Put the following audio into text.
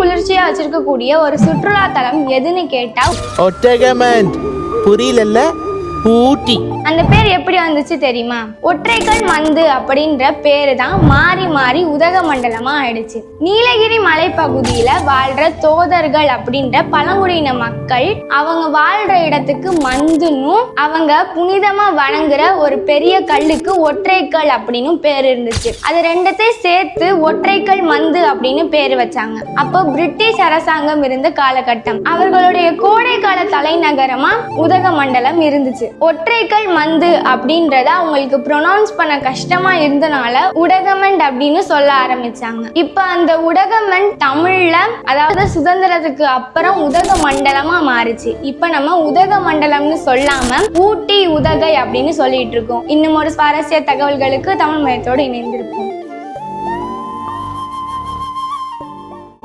குளிர்ச்சியா வச்சிருக்கக்கூடிய ஒரு சுற்றுலா தலம் எதுன்னு கேட்டா ஒட்டகமண்ட். புரியல? ஊட்டி. அந்த பேர் எப்படி வந்துச்சு தெரியுமா? ஒற்றைக்கல் மந்து அப்படின்ற பேரு தான் மாறி மாறி உதகமண்டலமா ஆயிடுச்சு. நீலகிரி மலைப்பகுதியில வாழ்ற தோதர்கள் அப்படின்ற பழங்குடியின மக்கள் அவங்க வாழ்ற இடத்துக்கு மந்துன்னும் அவங்க புனிதமா வணங்குற ஒரு பெரிய கல்லுக்கு ஒற்றைக்கல் அப்படின்னு பேர் இருந்துச்சு. அது ரெண்டத்தையும் சேர்த்து ஒற்றைக்கல் மந்து அப்படின்னு பேர் வச்சாங்க. அப்போ பிரிட்டிஷ் அரசாங்கம் இருந்த காலகட்டம். அவர்களுடைய கோடைக்கால தலைநகரமா உதகமண்டலம் இருந்துச்சு. ஒற்றைக்கல் மந்து அப்படின்றத அவங்களுக்கு ப்ரொனவுன்ஸ் பண்ண கஷ்டமா இருந்தனால உடகமண்ட் அப்படின்னு சொல்ல ஆரம்பிச்சாங்க. இப்ப அந்த உடகமண்ட் தமிழ்ல, அதாவது சுதந்திரத்துக்கு அப்புறம் உதகமண்டலமா மாறுச்சு. இப்ப நம்ம உதகமண்டலம்னு சொல்லாம ஊட்டி உதகை அப்படின்னு சொல்லிட்டு இருக்கோம். இன்னும் ஒரு சுவாரஸ்ய தகவல்களுக்கு தமிழ் மயத்தோடு இணைந்திருப்போம்.